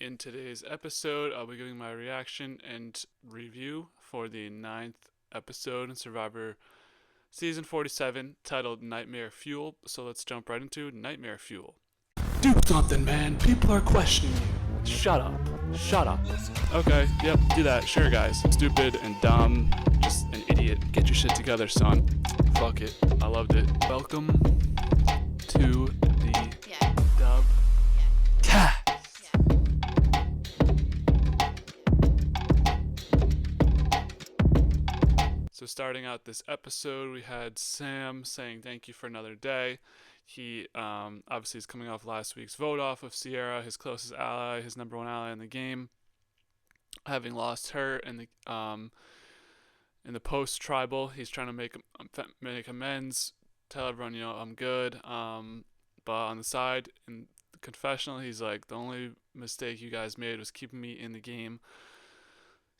In today's episode, I'll be giving my reaction and review for the ninth episode in Survivor Season 47 titled Nightmare Fuel. So let's jump right into Nightmare Fuel. Do something, man. People are questioning you. Shut up. Shut up. Okay, yep, do that. Sure, guys. Stupid and dumb. Just an idiot. Get your shit together, son. Fuck it. I loved it. Welcome to the dub cast. So starting out this episode, we had Sam saying thank you for another day. He obviously is coming off last week's vote off of Sierra, his closest ally, his number one ally in the game, having lost her in the post tribal. He's trying to make amends, tell everyone I'm good. But on the side in the confessional, he's like, the only mistake you guys made was keeping me in the game.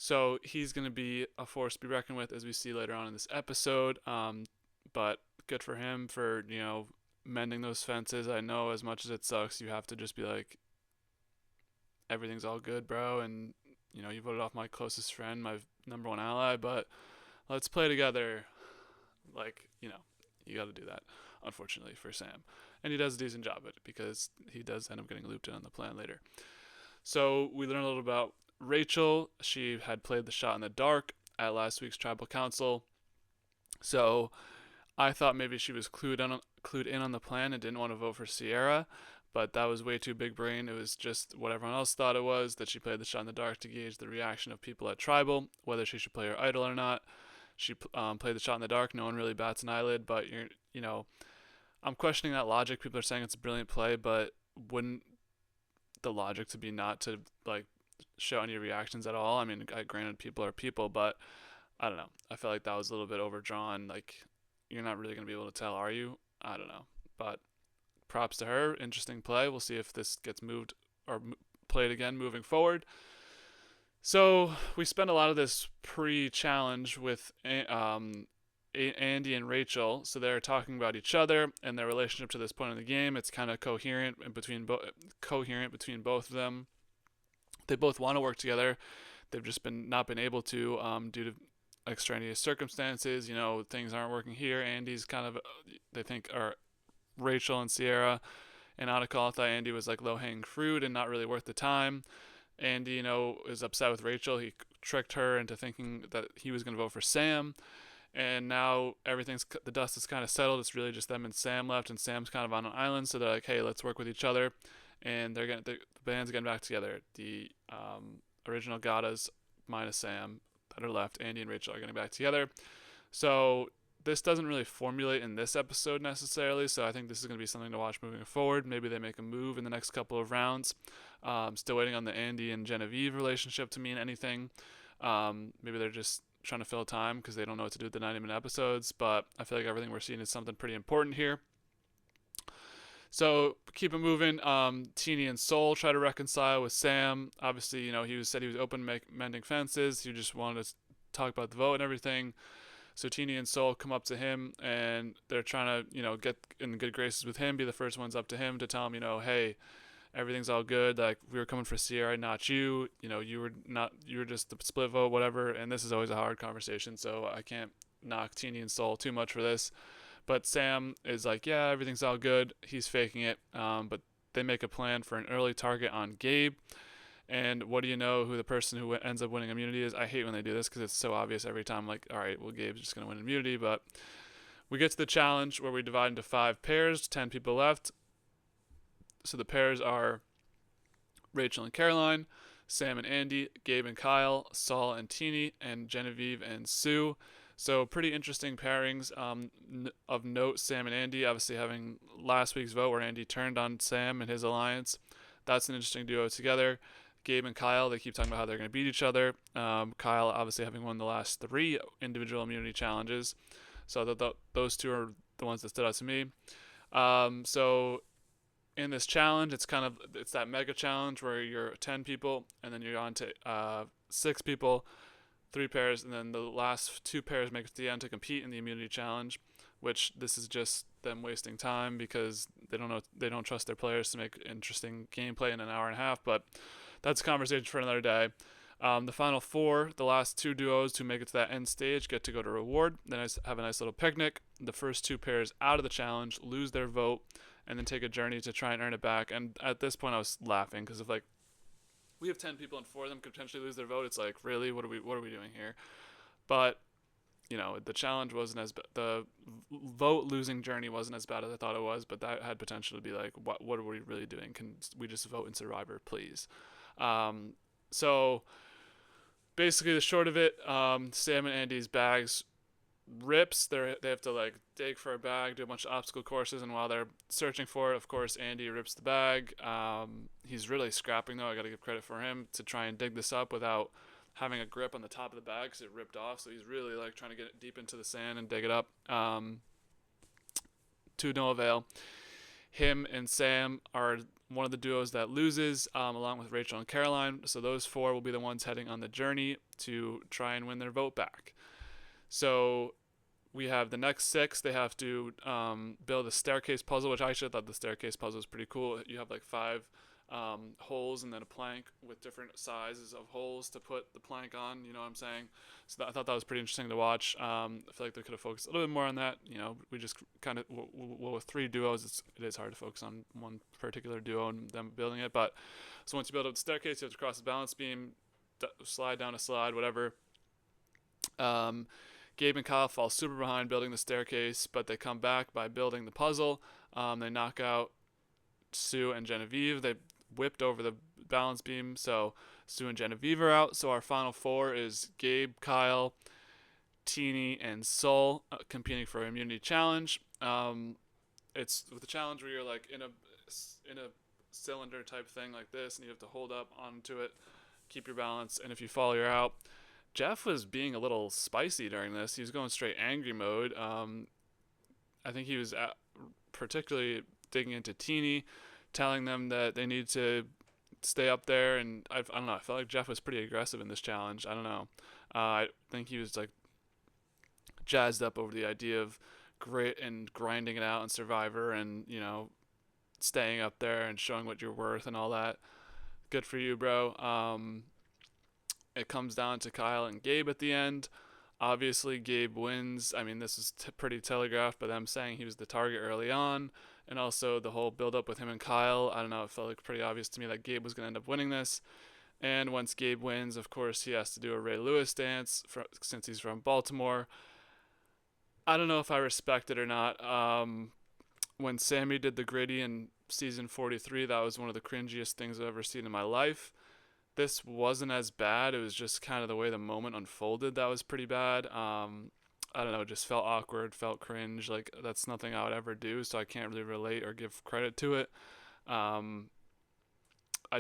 So he's going to be a force to be reckoned with, as we see later on in this episode. But good for him for, mending those fences. I know as much as it sucks, you have to just be like, everything's all good, bro. And, you voted off my closest friend, my number one ally, but let's play together. You got to do that, unfortunately, for Sam. And he does a decent job at it because he does end up getting looped in on the plan later. So we learn a little about Rachel. She had played the shot in the dark at last week's tribal council. So I thought maybe she was clued in on the plan and didn't want to vote for Sierra, but that was way too big brain. It was just what everyone else thought it was, that she played the shot in the dark to gauge the reaction of people at tribal, whether she should play her idol or not. She played the shot in the dark. No one really bats an eyelid, but I'm questioning that logic. People are saying it's a brilliant play, but wouldn't the logic to be not to show any reactions at all? I mean, granted, people are people, but I don't know. I feel like that was a little bit overdrawn. Like, you're not really going to be able to tell, are you? I don't know. But props to her. Interesting play. We'll see if this gets moved or played again moving forward. So we spent a lot of this pre-challenge with Andy and Rachel. So they're talking about each other and their relationship to this point in the game. It's kind of coherent between both of them. They both want to work together. They've just not been able to due to extraneous circumstances. Things aren't working here. Andy's kind of, they think, are Rachel and Sierra and Annika thought Andy was like low-hanging fruit and not really worth the time. Andy, is upset with Rachel. He tricked her into thinking that he was going to vote for Sam. And now the dust is kind of settled. It's really just them and Sam left, and Sam's kind of on an island. So they're like, hey, let's work with each other. And the band's getting back together. The original Gatas minus Sam that are left, Andy and Rachel are getting back together. So this doesn't really formulate in this episode necessarily, so I think this is going to be something to watch moving forward. Maybe they make a move in the next couple of rounds. Still waiting on the Andy and Genevieve relationship to mean anything. Maybe they're just trying to fill time because they don't know what to do with the 90-minute episodes, but I feel like everything we're seeing is something pretty important here. So keep it moving. Teeny and Soul try to reconcile with Sam. Obviously, he said he was open to mending fences. He just wanted to talk about the vote and everything. So Teeny and Soul come up to him and they're trying to, get in good graces with him, be the first ones up to him to tell him, hey, everything's all good. Like, we were coming for Sierra, not you. You were just the split vote, whatever. And this is always a hard conversation, so I can't knock Teeny and Soul too much for this. But Sam is like, yeah, everything's all good. He's faking it. But they make a plan for an early target on Gabe. And what do you know who the person who ends up winning immunity is? I hate when they do this because it's so obvious every time. Like, all right, well, Gabe's just going to win immunity. But we get to the challenge where we divide into 5 pairs, 10 people left. So the pairs are Rachel and Caroline, Sam and Andy, Gabe and Kyle, Saul and Teeny, and Genevieve and Sue. So pretty interesting pairings. Of note, Sam and Andy obviously having last week's vote where Andy turned on Sam and his alliance. That's an interesting duo together. Gabe and Kyle, they keep talking about how they're going to beat each other. Kyle obviously having won the last 3 individual immunity challenges. So those two are the ones that stood out to me. So in this challenge, it's that mega challenge where you're 10 people and then you're on to 6 people, 3 pairs, and then the last 2 pairs make it to the end to compete in the immunity challenge, which this is just them wasting time because they don't trust their players to make interesting gameplay in an hour and a half. But that's a conversation for another day. The final four, the last two duos who make it to that end stage, get to go to reward. Then I have a nice little picnic. The first two pairs out of the challenge lose their vote, and then take a journey to try and earn it back. And at this point, I was laughing because of like we have 10 people and four of them could potentially lose their vote. It's like, really, what are we doing here? But the challenge wasn't as the vote losing journey wasn't as bad as I thought it was, but that had potential to be like, what are we really doing? Can we just vote in Survivor, please? So basically, the short of it, Sam and Andy's bags rips. They have to like dig for a bag, do a bunch of obstacle courses, and while they're searching for it, of course, Andy rips the bag. He's really scrapping though. I got to give credit for him to try and dig this up without having a grip on the top of the bag because it ripped off. So he's really like trying to get it deep into the sand and dig it up. To no avail. Him and Sam are one of the duos that loses, along with Rachel and Caroline. So those four will be the ones heading on the journey to try and win their vote back. So we have the next six. They have to build a staircase puzzle, which I actually thought the staircase puzzle was pretty cool. You have like five holes and then a plank with different sizes of holes to put the plank on. You know what I'm saying? So I thought that was pretty interesting to watch. I feel like they could have focused a little bit more on that. We just kind of with three duos, it is hard to focus on one particular duo and them building it. But so once you build up the staircase, you have to cross the balance beam, slide down a slide, whatever. Gabe and Kyle fall super behind building the staircase, but they come back by building the puzzle. They knock out Sue and Genevieve. They whipped over the balance beam, so Sue and Genevieve are out. So our final four is Gabe, Kyle, Teeny, and Sol competing for immunity challenge. It's with the challenge where you're like in a cylinder type thing like this, and you have to hold up onto it, keep your balance, and if you fall, you're out. Jeff was being a little spicy during this. He was going straight angry mode. I think he was particularly digging into Teeny, telling them that they need to stay up there. And I don't know. I felt like Jeff was pretty aggressive in this challenge. I don't know. I think he was like jazzed up over the idea of grit and grinding it out in Survivor, and staying up there and showing what you're worth and all that. Good for you, bro. It comes down to Kyle and Gabe at the end. Obviously, Gabe wins. I mean, this is pretty telegraphed by them saying he was the target early on. And also the whole build-up with him and Kyle. I don't know, it felt like pretty obvious to me that Gabe was going to end up winning this. And once Gabe wins, of course, he has to do a Ray Lewis dance since he's from Baltimore. I don't know if I respect it or not. When Sammy did the gritty in season 43, that was one of the cringiest things I've ever seen in my life. This wasn't as bad. It was just kind of the way the moment unfolded that was pretty bad. I don't know, it just felt awkward, felt cringe. Like, that's nothing I would ever do, so I can't really relate or give credit to it. I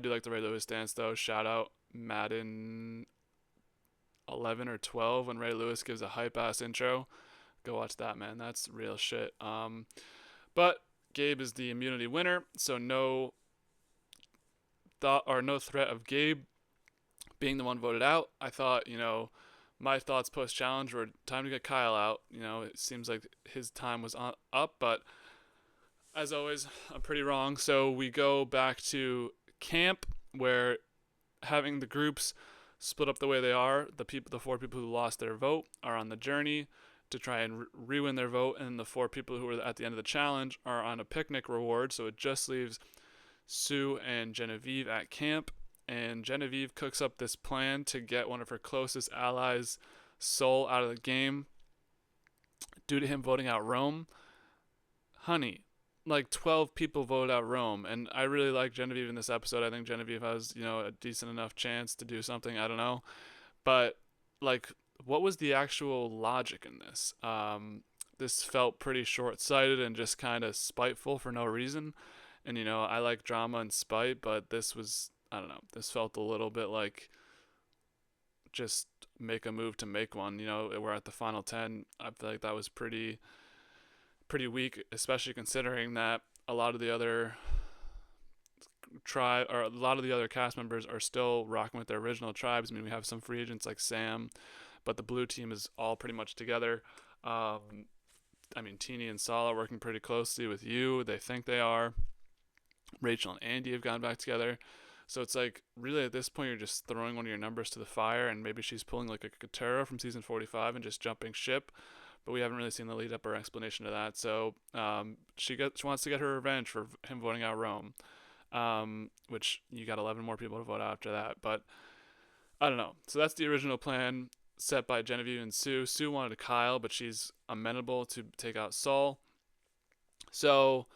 do like the Ray Lewis dance, though. Shout out Madden 11 or 12 when Ray Lewis gives a hype-ass intro. Go watch that, man. That's real shit. But Gabe is the immunity winner, so no threat of Gabe being the one voted out. I thought, my thoughts post-challenge were time to get Kyle out. It seems like his time was up, but as always, I'm pretty wrong. So we go back to camp where having the groups split up the way they are, the four people who lost their vote are on the journey to try and re-win their vote, and the four people who were at the end of the challenge are on a picnic reward, so it just leaves Sue and Genevieve at camp, and Genevieve cooks up this plan to get one of her closest allies, Sol, out of the game due to him voting out Rome. Honey, like 12 people voted out Rome, and I really like Genevieve in this episode. I think Genevieve has, a decent enough chance to do something. I don't know, but like, what was the actual logic in this? This felt pretty short-sighted and just kind of spiteful for no reason. And, I like drama and spite, but this was, I don't know, this felt a little bit like just make a move to make one. We're at the final 10. I feel like that was pretty weak, especially considering that a lot of the other cast members are still rocking with their original tribes. I mean, we have some free agents like Sam, but the blue team is all pretty much together. Teeny and Sol are working pretty closely with you. They think they are. Rachel and Andy have gone back together. So it's like really at this point you're just throwing one of your numbers to the fire, and maybe she's pulling like a Katera from season 45 and just jumping ship. But we haven't really seen the lead up or explanation to that. So she wants to get her revenge for him voting out Rome, which you got 11 more people to vote out after that. But I don't know. So that's the original plan set by Genevieve and Sue. Sue wanted Kyle, but she's amenable to take out Saul. So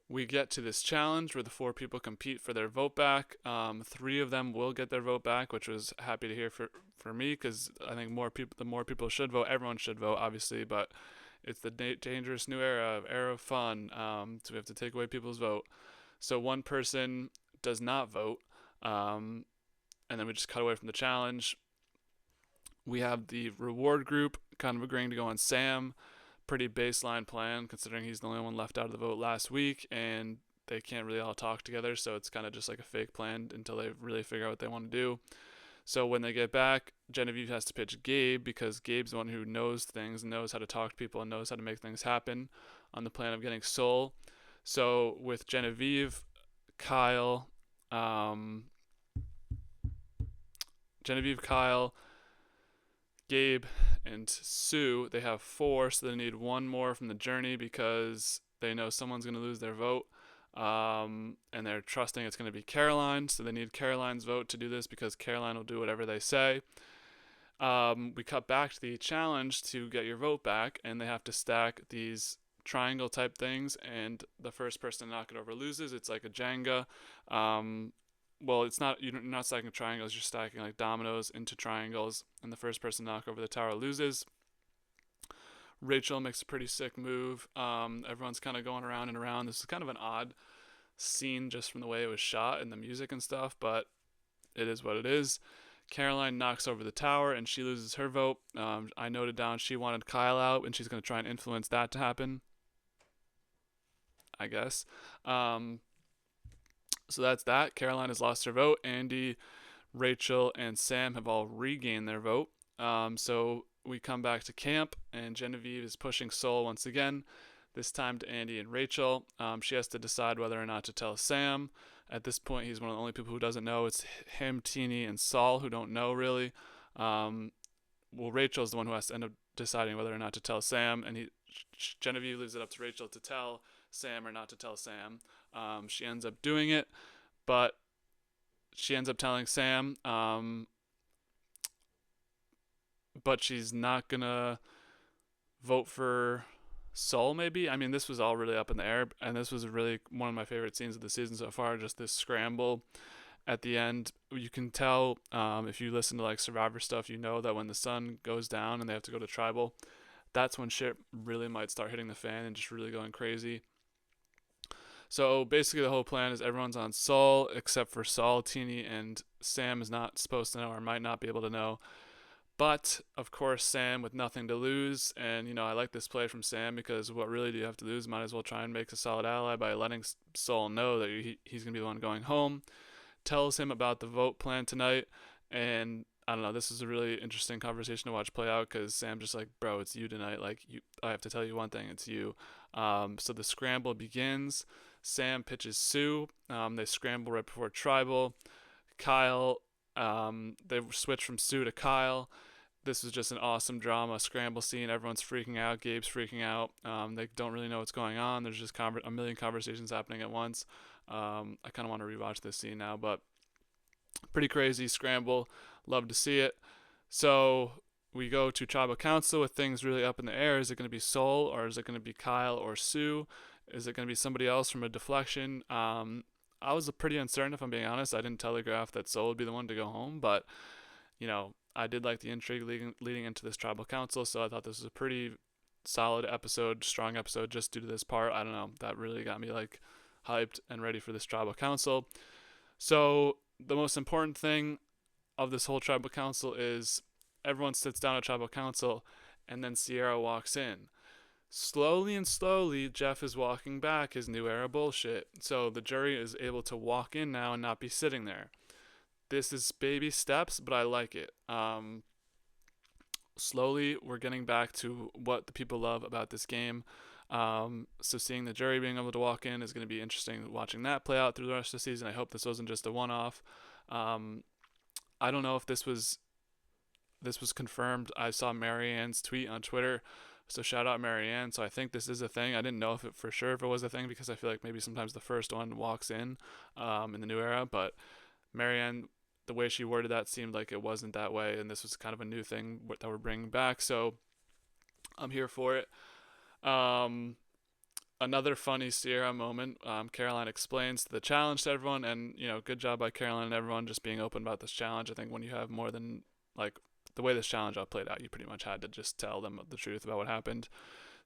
we get to this challenge where the 4 people compete for their vote back. 3 of them will get their vote back, which was happy to hear for me, because I think the more people should vote. Everyone should vote, obviously, but it's the dangerous new era of fun. So we have to take away people's vote. So one person does not vote, and then we just cut away from the challenge. We have the reward group kind of agreeing to go on Sam. Pretty baseline plan considering he's the only one left out of the vote last week, and they can't really all talk together, so it's kind of just like a fake plan until they really figure out what they want to do. So when they get back, Genevieve has to pitch Gabe, because Gabe's the one who knows things and knows how to talk to people and knows how to make things happen on the plan of getting Soul. So with Kyle, um, Kyle, Gabe, and Sue, they have 4, so they need 1 more from the journey because they know someone's going to lose their vote. And they're trusting it's going to be Caroline, so they need Caroline's vote to do this because Caroline will do whatever they say. We cut back to the challenge to get your vote back, and they have to stack these triangle type things, and the first person to knock it over loses. It's like a Jenga. Well, it's not. You're not stacking triangles. You're stacking like dominoes into triangles, and the first person to knock over the tower loses. Rachel makes a pretty sick move. Everyone's kind of going around and around. This is kind of an odd scene just from the way it was shot and the music and stuff, but it is what it is. Caroline knocks over the tower and she loses her vote. I noted down she wanted Kyle out, and she's going to try and influence that to happen, I guess. So that's that. Caroline has lost her vote. Andy, Rachel, and Sam have all regained their vote. So we come back to camp, and Genevieve is pushing Soul once again, this time to Andy and Rachel. She has to decide whether or not to tell Sam. At this point, he's one of the only people who doesn't know. It's him, Teeny, and Saul who don't know, really. Rachel's the one who has to end up deciding whether or not to tell Sam, and Genevieve leaves it up to Rachel to tell Sam or not to tell Sam. She ends up doing it, but she ends up telling Sam, but she's not gonna vote for Soul, maybe. I mean, this was all really up in the air, and this was really one of my favorite scenes of the season so far. Just this scramble at the end. You can tell, if you listen to like Survivor stuff, you know that when the sun goes down and they have to go to tribal, that's when shit really might start hitting the fan and just really going crazy. So basically the whole plan is everyone's on Saul except for Saul, Teeny, and Sam is not supposed to know or might not be able to know. But, of course, Sam with nothing to lose. And, I like this play from Sam because what really do you have to lose? Might as well try and make a solid ally by letting Saul know that he's going to be the one going home. Tells him about the vote plan tonight. And, I don't know, this is a really interesting conversation to watch play out because Sam's just like, bro, it's you tonight. I have to tell you one thing, it's you. So the scramble begins. Sam pitches Sue. They scramble right before tribal. Kyle, they switch from Sue to Kyle. This was just an awesome drama scramble scene. Everyone's freaking out. Gabe's freaking out. They don't really know what's going on. There's just a million conversations happening at once. I kind of want to rewatch this scene now, but pretty crazy scramble. Love to see it. So we go to tribal council with things really up in the air. Is it going to be Soul, or is it going to be Kyle or Sue? Is it going to be somebody else from a deflection? I was pretty uncertain, if I'm being honest. I didn't telegraph that Soul would be the one to go home, but I did like the intrigue leading into this tribal council, so I thought this was a pretty solid episode, strong episode just due to this part. I don't know, that really got me hyped and ready for this tribal council. So the most important thing of this whole tribal council is everyone sits down at tribal council, and then Sierra walks in. Slowly, Jeff is walking back his new era bullshit. So the jury is able to walk in now and not be sitting there. This is baby steps, but I like it. Slowly, we're getting back to what the people love about this game. So seeing the jury being able to walk in is going to be interesting. Watching that play out through the rest of the season. I hope this wasn't just a one-off. Um, I don't know if this was confirmed. I saw Marianne's tweet on Twitter, so shout out Marianne. So I think this is a thing. I didn't know if it for sure if it was a thing because I feel like maybe sometimes the first one walks in the new era, but Marianne, the way she worded that seemed like it wasn't that way, and this was kind of a new thing that we're bringing back. So I'm here for it. Um, Another funny Sierra moment. Caroline explains the challenge to everyone, and good job by Caroline and everyone just being open about this challenge. I think when you have more than like the way this challenge all played out, you pretty much had to just tell them the truth about what happened.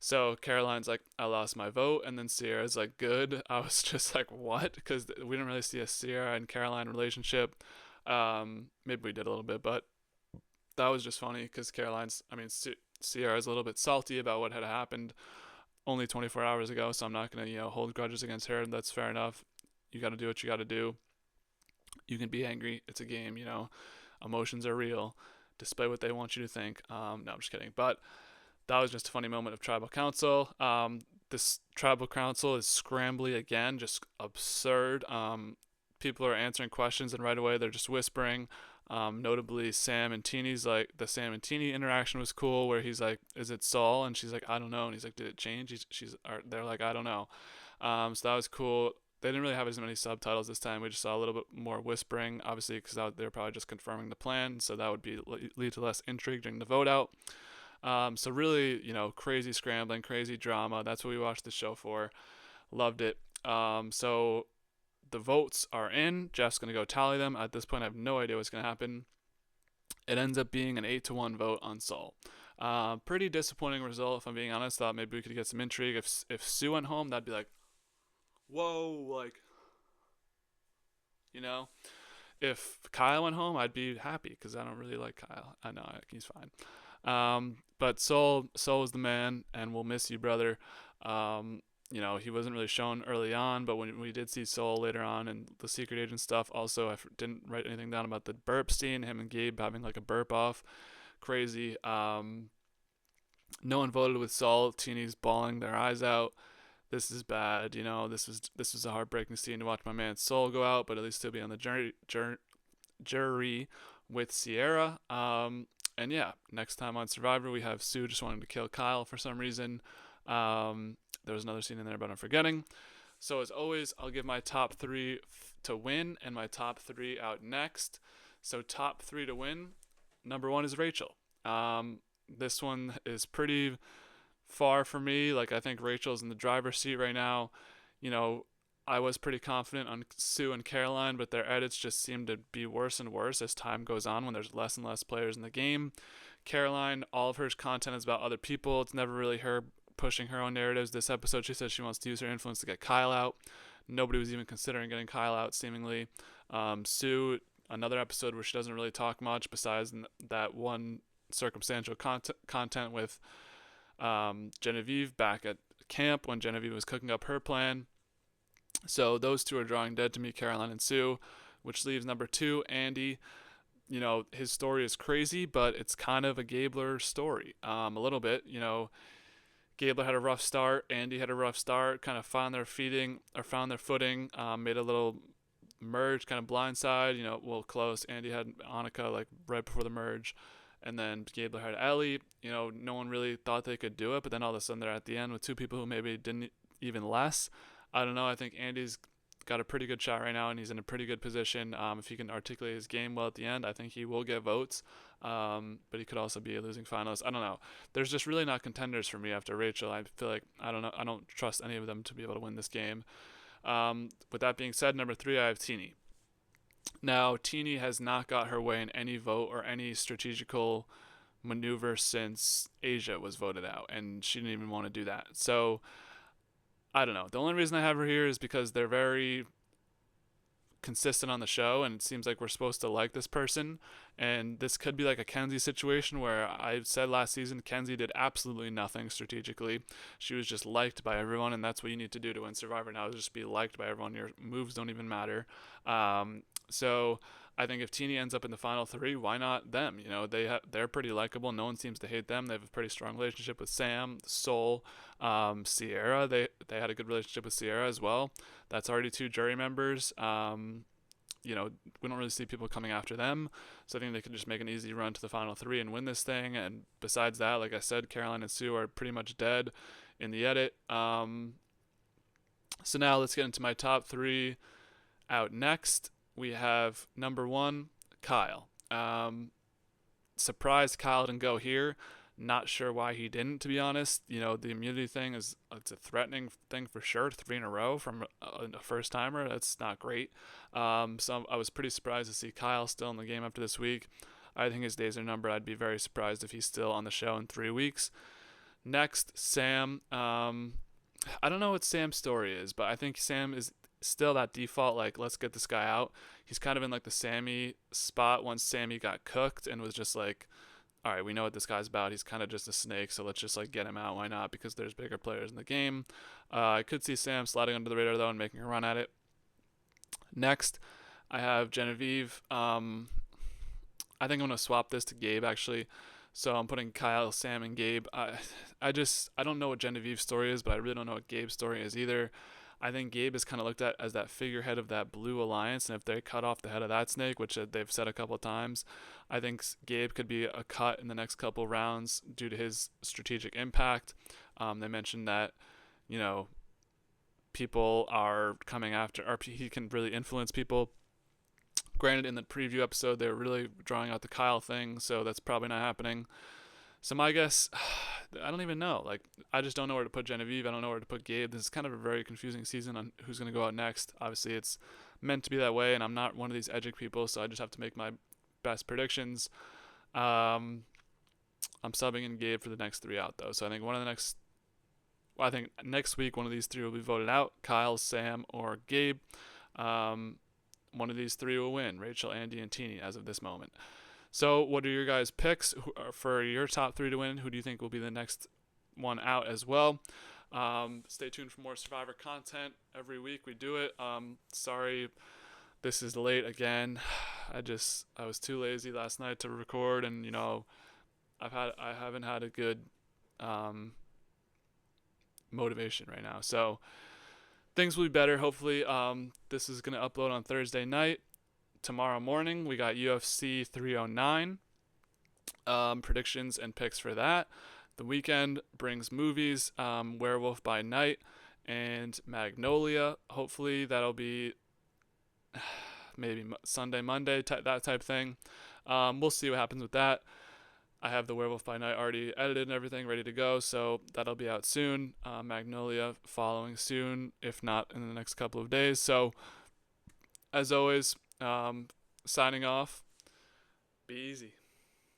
So Caroline's like, I lost my vote, and then Sierra's like, good. I was just like, what? Because we didn't really see a Sierra and Caroline relationship. Maybe we did a little bit, but that was just funny because Sierra's a little bit salty about what had happened only 24 hours ago, so I'm not gonna hold grudges against her. That's fair enough. You got to do what you got to do. You can be angry. It's a game. Emotions are real, despite what they want you to think. No, I'm just kidding. But that was just a funny moment of tribal council. This tribal council is scrambly again, just absurd. People are answering questions, and right away they're just whispering. Notably, Sam and Teeny's like the Sam and Teeny interaction was cool, where he's like, "Is it Saul?" and she's like, "I don't know," and he's like, "Did it change?" They're like, "I don't know." So that was cool. They didn't really have as many subtitles this time. We just saw a little bit more whispering, obviously, because they're probably just confirming the plan. So that would lead to less intrigue during the vote out. So really, crazy scrambling, crazy drama. That's what we watched the show for. Loved it. So the votes are in. Jeff's gonna go tally them. At this point, I have no idea what's gonna happen. It ends up being an 8-1 vote on Saul. Pretty disappointing result, if I'm being honest. Thought maybe we could get some intrigue. If Sue went home, that'd be like, whoa, like, you know. If Kyle went home, I'd be happy because I don't really like Kyle. I know he's fine. But Soul is the man, and we'll miss you, brother. He wasn't really shown early on, but when we did see Soul later on and the secret agent stuff, also I didn't write anything down about the burp scene, him and Gabe having like a burp off. Crazy. No one voted with Saul. Teeny's bawling their eyes out. This is bad. This was a heartbreaking scene to watch my man Soul go out, but at least he'll be on the jury with Sierra. And yeah, next time on Survivor, we have Sue just wanting to kill Kyle for some reason. There was another scene in there, but I'm forgetting. So as always, I'll give my top three to win and my top three out next. So top three to win. Number one is Rachel. This one is pretty far for me. Like, I think Rachel's in the driver's seat right now. I was pretty confident on Sue and Caroline, but their edits just seem to be worse and worse as time goes on when there's less and less players in the game. Caroline, all of her content is about other people. It's never really her pushing her own narratives. This episode, she says she wants to use her influence to get Kyle out. Nobody was even considering getting Kyle out, seemingly. Sue, another episode where she doesn't really talk much besides that one circumstantial content with Genevieve back at camp when Genevieve was cooking up her plan. So those two are drawing dead to me, Caroline and Sue, which leaves number two, Andy. His story is crazy, but it's kind of a Gabler story. A little bit. Gabler had a rough start. Andy had a rough start. Kind of found their footing. Made a little merge, kind of blindside. Close. Andy had Annika like right before the merge, and then Gabler had Ellie. No one really thought they could do it, but then all of a sudden they're at the end with two people who maybe didn't even less. I don't know. I think Andy's got a pretty good shot right now, and he's in a pretty good position. If he can articulate his game well at the end, I think he will get votes. But he could also be a losing finalist. I don't know. There's just really not contenders for me after Rachel. I feel like I don't know. I don't trust any of them to be able to win this game. With that being said, number three, I have Teeny. Now, Teeny has not got her way in any vote or any strategical maneuver since Asia was voted out, and she didn't even want to do that. So I don't know. The only reason I have her here is because they're very consistent on the show, and it seems like we're supposed to like this person. And this could be like a Kenzie situation where I said last season Kenzie did absolutely nothing strategically. She was just liked by everyone, and that's what you need to do to win Survivor now, is just be liked by everyone. Your moves don't even matter. So I think if Teeny ends up in the final three, why not them? You know, they're pretty likable. No one seems to hate them. They have a pretty strong relationship with Sam, Soul, Sierra. They had a good relationship with Sierra as well. That's already two jury members. You know, we don't really see people coming after them. So I think they could just make an easy run to the final three and win this thing. And besides that, like I said, Caroline and Sue are pretty much dead in the edit. So now let's get into my top three out next. We have number one, Kyle. Surprised Kyle didn't go here. Not sure why he didn't, to be honest. You know, the immunity thing it's a threatening thing for sure. 3 in a row from a first timer. That's not great. So I was pretty surprised to see Kyle still in the game after this week. I think his days are numbered. I'd be very surprised if he's still on the show in 3 weeks. Next, Sam. I don't know what Sam's story is, but I think Sam is still that default, like, let's get this guy out. He's kind of in like the Sammy spot once Sammy got cooked and was just like, all right, we know what this guy's about. He's kind of just a snake, so let's just like get him out. Why not? Because there's bigger players in the game. I could see Sam sliding under the radar though and making a run at it. Next, I have Genevieve. I think I'm gonna swap this to Gabe actually. So I'm putting Kyle, Sam, and Gabe. I don't know what Genevieve's story is, but I really don't know what Gabe's story is either. I think Gabe is kind of looked at as that figurehead of that blue alliance, and if they cut off the head of that snake, which they've said a couple of times, I think Gabe could be a cut in the next couple of rounds due to his strategic impact. They mentioned that, you know, people are coming after, or he can really influence people. Granted, in the preview episode, they were really drawing out the Kyle thing, so that's probably not happening. So my guess, I don't even know. Like, I just don't know where to put Genevieve. I don't know where to put Gabe. This is kind of a very confusing season on who's going to go out next. Obviously, it's meant to be that way, and I'm not one of these edgic people, so I just have to make my best predictions. I'm subbing in Gabe for the next 3 out, though. So I think I think next week one of these 3 will be voted out: Kyle, Sam, or Gabe. One of these 3 will win: Rachel, Andy, and Teeny as of this moment. So what are your guys' picks for your top 3 to win? Who do you think will be the next one out as well? Stay tuned for more Survivor content. Every week we do it. Sorry this is late again. I was too lazy last night to record, and you know, I haven't had a good motivation right now. So things will be better, hopefully. This is going to upload on Thursday night. Tomorrow morning, we got UFC 309. Predictions and picks for that. The weekend brings movies, Werewolf by Night and Magnolia. Hopefully that'll be maybe Sunday, Monday, that type thing. We'll see what happens with that. I have the Werewolf by Night already edited and everything ready to go, so that'll be out soon. Magnolia following soon, if not in the next couple of days. So, as always, signing off. Be easy.